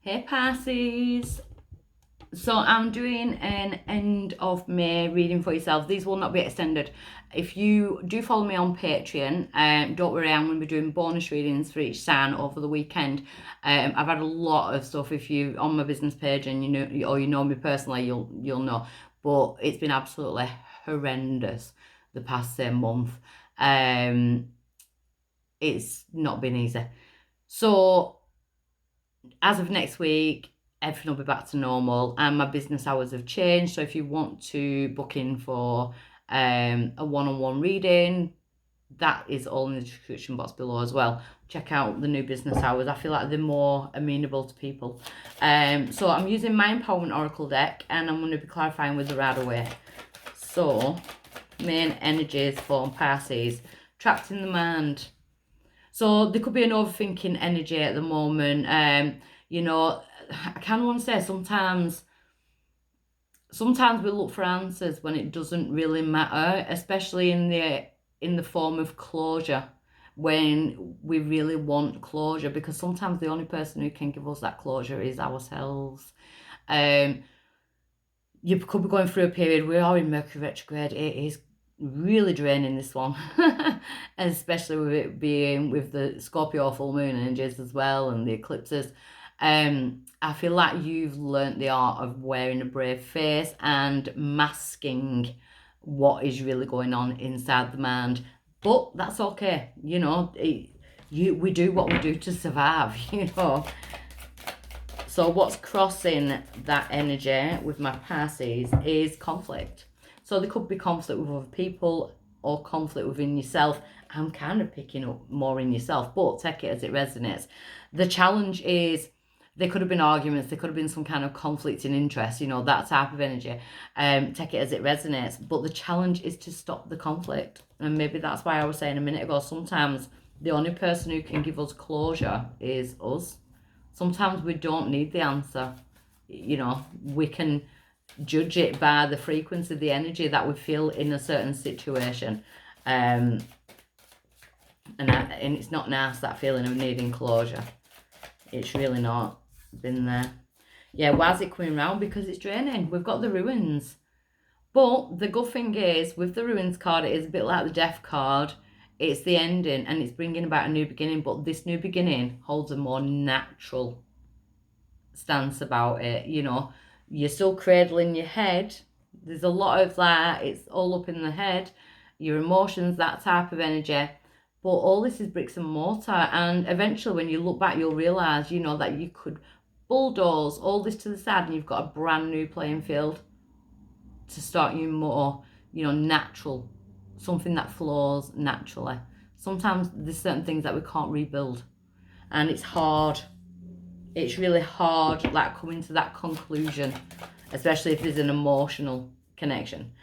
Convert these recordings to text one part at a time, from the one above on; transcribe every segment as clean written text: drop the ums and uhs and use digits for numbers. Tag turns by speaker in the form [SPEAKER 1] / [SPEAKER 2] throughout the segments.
[SPEAKER 1] Hey Pisces. So I'm doing an end of May reading for yourself. These will not be extended. If you do follow me on Patreon, don't worry, I'm going to be doing bonus readings for each sign over the weekend. I've had a lot of stuff. If you on my business page and you know or you know me personally, you'll know. But it's been absolutely horrendous the past say month. It's not been easy. So as of next week, everything will be back to normal and my business hours have changed. So if you want to book in for a one-on-one reading, that is all in the description box below as well. Check out the new business hours. I feel like they're more amenable to people. So I'm using my Empowerment Oracle deck and I'm going to be clarifying with the Rider-Waite. So, main energies for Pisces. Trapped in the mind. So there could be an overthinking energy at the moment. You know, I kind of want to say sometimes we look for answers when it doesn't really matter, especially in the form of closure, when we really want closure, because sometimes the only person who can give us that closure is ourselves. You could be going through a period, we are in Mercury retrograde, it is really draining, this one. Especially with it being with the Scorpio full moon energies as well and the eclipses. I feel like you've learnt the art of wearing a brave face and masking what is really going on inside the mind. But that's okay, you know. We do what we do to survive, you know. So what's crossing that energy with my Pisces is conflict. So there could be conflict with other people or conflict within yourself. I'm kind of picking up more in yourself, but take it as it resonates. The challenge is there could have been arguments, there could have been some kind of conflict in interest, you know, that type of energy. Take it as it resonates. But the challenge is to stop the conflict. And maybe that's why I was saying a minute ago, sometimes the only person who can give us closure is us. Sometimes we don't need the answer. You know, we can judge it by the frequency, the energy that we feel in a certain situation. And it's not nice, that feeling of needing closure. It's really not. Been there. Yeah, why is it coming round? Because it's draining. We've got the ruins. But the good thing is, with the ruins card, it is a bit like the death card. It's the ending and it's bringing about a new beginning, but this new beginning holds a more natural stance about it. You know, you're still cradling your head. There's a lot of that. It's all up in the head, your emotions, that type of energy. But all this is bricks and mortar. And eventually when you look back, you'll realise, you know, that you could bulldoze all this to the side and you've got a brand new playing field to start you more, you know, natural, something that flows naturally. Sometimes there's certain things that we can't rebuild and it's hard. It's really hard, like, coming to that conclusion, especially if there's an emotional connection.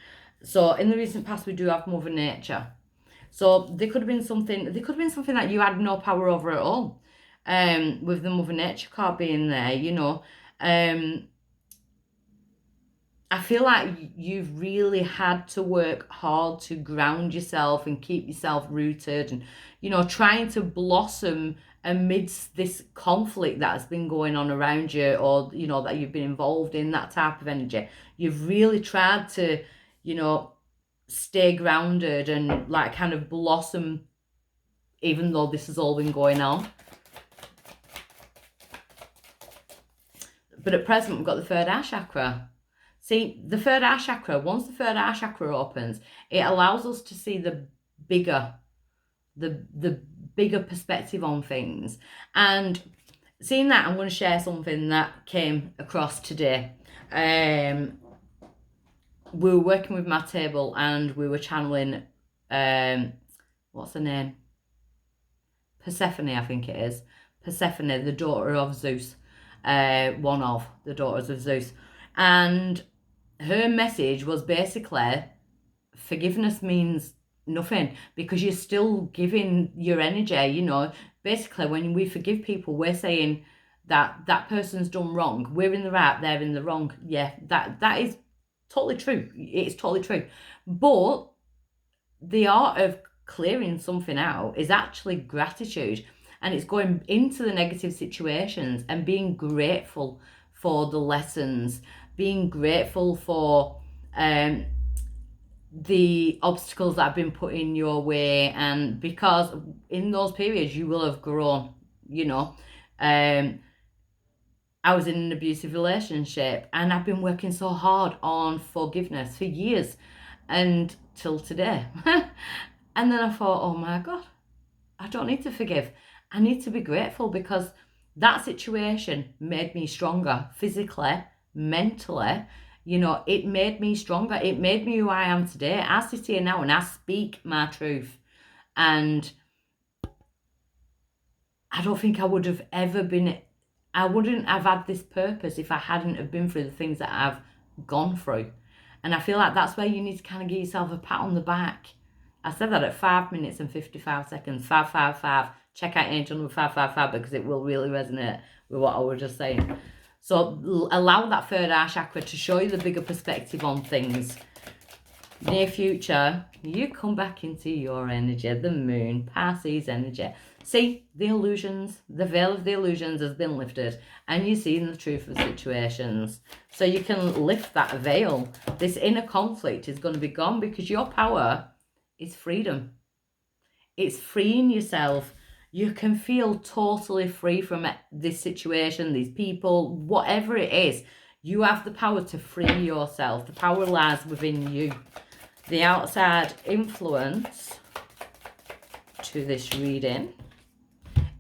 [SPEAKER 1] So in the recent past, we do have Mother Nature. So there could have been something that you had no power over at all. With the Mother Nature card being there, you know. I feel like you've really had to work hard to ground yourself and keep yourself rooted and, you know, trying to blossom amidst this conflict that's been going on around you, or, you know, that you've been involved in, that type of energy. You've really tried to, you know, stay grounded and, like, kind of blossom even though this has all been going on. But at present, we've got the third eye chakra. See, the third eye chakra, once the third eye chakra opens, it allows us to see the bigger perspective on things. And seeing that, I'm going to share something that came across today. We were working with my table and we were channeling, what's her name? Persephone, I think it is. Persephone, the daughter of Zeus. One of the daughters of Zeus. And her message was basically, forgiveness means nothing because you're still giving your energy, you know. Basically, when we forgive people, we're saying that that person's done wrong. We're in the right, they're in the wrong. Yeah, that is totally true. It's totally true. But the art of clearing something out is actually gratitude. And it's going into the negative situations and being grateful for the lessons, being grateful for the obstacles that have been put in your way. And because in those periods you will have grown, you know. I was in an abusive relationship and I've been working so hard on forgiveness for years and till today. And then I thought, oh my God, I don't need to forgive. I need to be grateful, because that situation made me stronger physically, mentally. You know, it made me stronger. It made me who I am today. I sit here now and I speak my truth. And I don't think I would have ever been, I wouldn't have had this purpose if I hadn't have been through the things that I've gone through. And I feel like that's where you need to kind of give yourself a pat on the back. I said that at 5 minutes and 55 seconds, 555. Check out angel number 555 because it will really resonate with what I was just saying. So allow that third eye chakra to show you the bigger perspective on things. Near future, you come back into your energy, the moon, Pisces energy. See, the illusions, the veil of the illusions has been lifted and you're seeing the truth of situations. So you can lift that veil. This inner conflict is going to be gone because your power is freedom. It's freeing yourself. You can feel totally free from this situation, these people, whatever it is. You have the power to free yourself. The power lies within you. The outside influence to this reading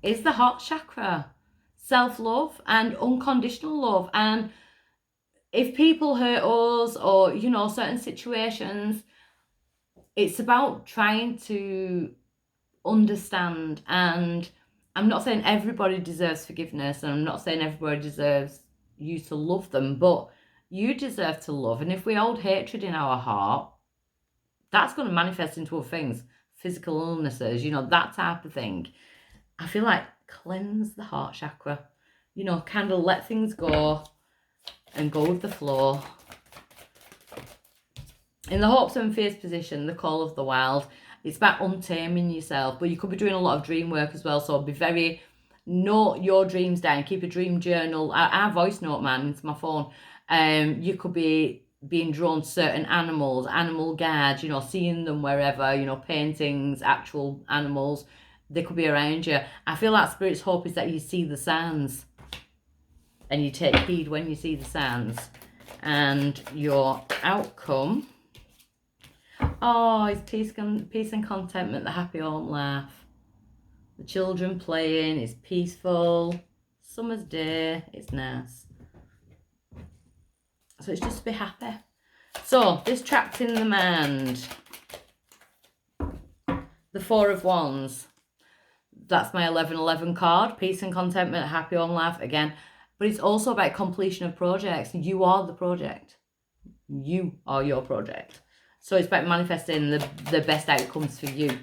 [SPEAKER 1] is the heart chakra, self-love and unconditional love. And if people hurt us or, you know, certain situations, it's about trying to understand. And I'm not saying everybody deserves forgiveness, and I'm not saying everybody deserves you to love them, but you deserve to love. And if we hold hatred in our heart, that's going to manifest into other things, physical illnesses, you know, that type of thing. I feel like cleanse the heart chakra, you know, kind of let things go and go with the flow. In the hopes and fears position, the call of the wild, it's about untaming yourself, but you could be doing a lot of dream work as well. So be very, note your dreams down, keep a dream journal. I voice note mine into my phone. You could be being drawn to certain animals, animal guards, you know, seeing them wherever, you know, paintings, actual animals, they could be around you. I feel like Spirit's hope is that you see the signs and you take heed when you see the signs. And your outcome, oh, it's peace and contentment, the happy home life. The children playing, it's peaceful. Summer's day, it's nice. So it's just to be happy. So, this trapped in the mind. The Four of Wands. That's my 1111 card. Peace and contentment, happy home life again. But it's also about completion of projects. You are the project. You are your project. So it's about manifesting the best outcomes for you.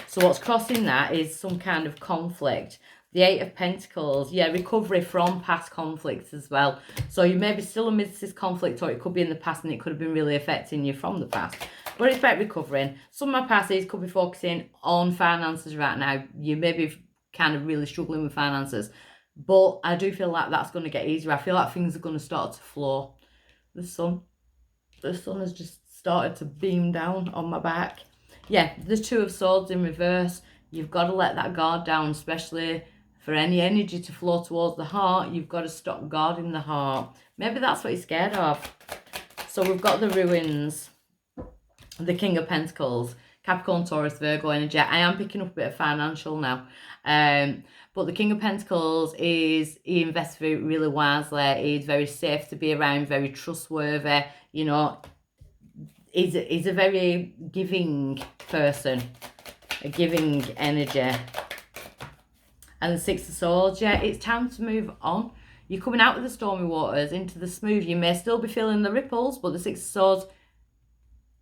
[SPEAKER 1] So what's crossing that is some kind of conflict. The Eight of Pentacles, yeah, recovery from past conflicts as well. So you may be still amidst this conflict, or it could be in the past and it could have been really affecting you from the past. But it's about recovering. Some of my passes could be focusing on finances right now. You may be kind of really struggling with finances. But I do feel like that's going to get easier. I feel like things are going to start to flow. The sun has just started to beam down on my back. Yeah, the Two of Swords in reverse. You've got to let that guard down, especially for any energy to flow towards the heart. You've got to stop guarding the heart. Maybe that's what you're scared of. So we've got the Ruins, the King of Pentacles, Capricorn, Taurus, Virgo energy. I am picking up a bit of financial now. But the King of Pentacles he invests really wisely. He's very safe to be around, very trustworthy. You know, he's a very giving person, a giving energy. And the Six of Swords, yeah, it's time to move on. You're coming out of the stormy waters into the smooth. You may still be feeling the ripples, but the Six of Swords,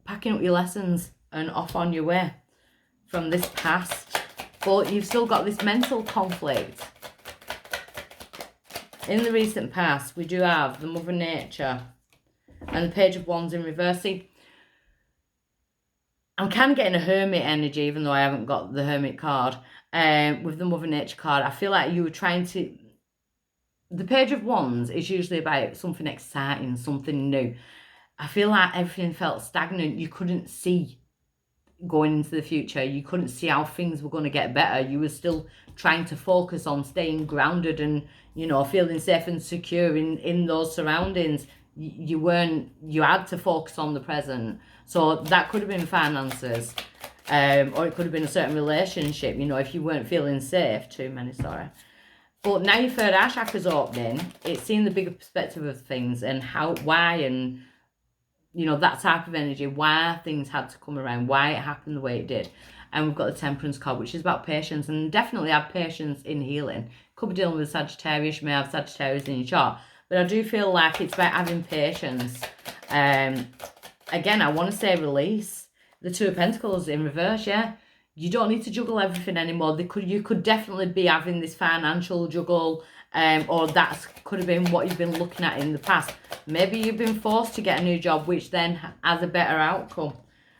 [SPEAKER 1] packing up your lessons and off on your way from this past. But you've still got this mental conflict. In the recent past, we do have the Mother Nature and the Page of Wands in reverse. See, I'm kind of getting a Hermit energy, even though I haven't got the Hermit card. with the Mother Nature card, I feel like you were trying to... The Page of Wands is usually about something exciting, something new. I feel like everything felt stagnant. You couldn't see going into the future. You couldn't see how things were going to get better. You were still trying to focus on staying grounded and, you know, feeling safe and secure in those surroundings. You had to focus on the present. So that could have been finances, or it could have been a certain relationship, you know, if you weren't feeling safe. Too many, sorry. But now your third eye chakra's opening, it's seeing the bigger perspective of things and why, and, you know, that type of energy, why things had to come around, why it happened the way it did. And we've got the Temperance card, which is about patience, and definitely have patience in healing. Could be dealing with Sagittarius, you may have Sagittarius in your chart, but I do feel like it's about having patience. Again, I want to say release. The Two of Pentacles in reverse, yeah. You don't need to juggle everything anymore. You could definitely be having this financial juggle, or that could have been what you've been looking at in the past. Maybe you've been forced to get a new job, which then has a better outcome.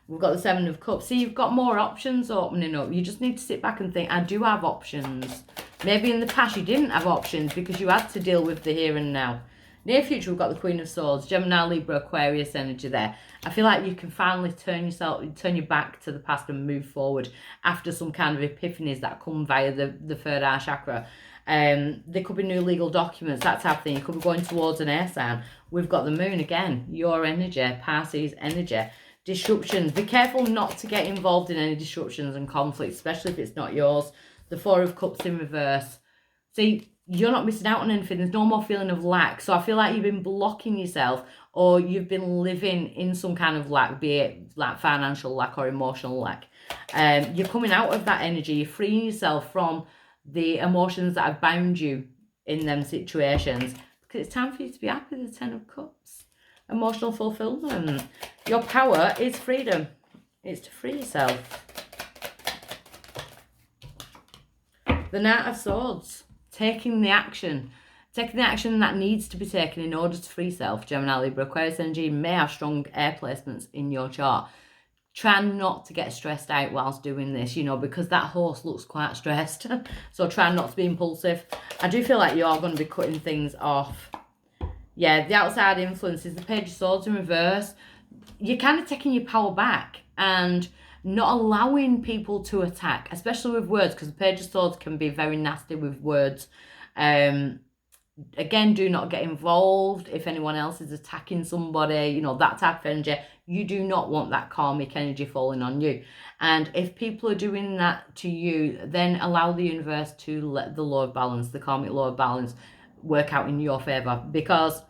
[SPEAKER 1] We've got the Seven of Cups. See, you've got more options opening up. You just need to sit back and think, I do have options. Maybe in the past you didn't have options because you had to deal with the here and now. Near future, we've got the Queen of Swords, Gemini, Libra, Aquarius energy there. I feel like you can finally turn your back to the past and move forward after some kind of epiphanies that come via the third eye chakra. There could be new legal documents, that type of thing. You could be going towards an air sign. We've got the moon again, your energy, Pisces energy. Disruptions. Be careful not to get involved in any disruptions and conflicts, especially if it's not yours. The Four of Cups in reverse. See, you're not missing out on anything. There's no more feeling of lack. So I feel like you've been blocking yourself, or you've been living in some kind of lack, be it like financial lack or emotional lack. You're coming out of that energy. You're freeing yourself from the emotions that have bound you in them situations, because it's time for you to be happy. The Ten of Cups. Emotional fulfillment. Your power is freedom. It's to free yourself. The Knight of Swords. Taking the action that needs to be taken in order to free self. Gemini, Libra, Aquarius energy may have strong air placements in your chart. Try not to get stressed out whilst doing this, you know, because that horse looks quite stressed. So try not to be impulsive. I do feel like you're going to be cutting things off. Yeah, the outside influences, the Page of Swords in reverse. You're kind of taking your power back and not allowing people to attack, especially with words, because the Page of Swords can be very nasty with words. Again, do not get involved if anyone else is attacking somebody, you know, that type of energy. You do not want that karmic energy falling on you. And if people are doing that to you, then allow the universe to let the law of balance, the karmic law of balance, work out in your favor, because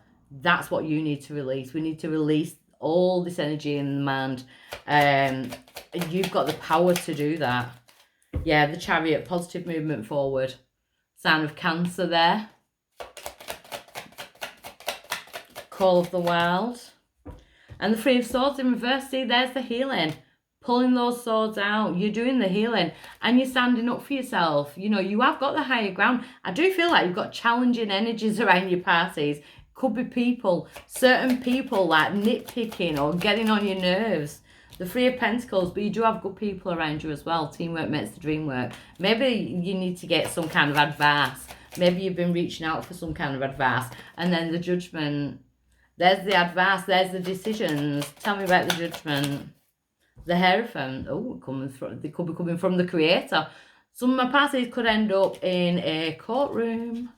[SPEAKER 1] that's what you need to release. We need to release all this energy in the mind. You've got the power to do that. Yeah, the Chariot, positive movement forward. Sign of Cancer there. Call of the Wild. And the Three of Swords in reverse. See, there's the healing. Pulling those swords out. You're doing the healing. And you're standing up for yourself. You know, you have got the higher ground. I do feel like you've got challenging energies around your parties. Could be people. Certain people like nitpicking or getting on your nerves. The Three of Pentacles, but you do have good people around you as well. Teamwork makes the dream work. Maybe you need to get some kind of advice. Maybe you've been reaching out for some kind of advice. And then the Judgment. There's the advice. There's the decisions. Tell me about the Judgment. The Hierophant. Oh, they could be coming from the Creator. Some of my parties could end up in a courtroom.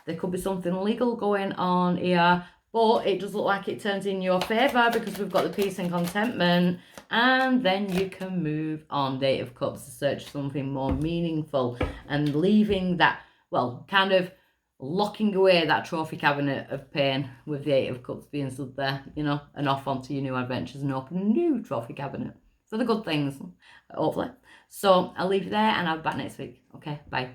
[SPEAKER 1] There could be something legal going on here. But it does look like it turns in your favour because we've got the peace and contentment. And then you can move on. Eight of Cups to search for something more meaningful. And leaving that, well, kind of locking away that trophy cabinet of pain with the Eight of Cups being stood there, you know, and off onto your new adventures and open a new trophy cabinet for the good things, hopefully. So I'll leave you there and I'll be back next week. Okay, bye.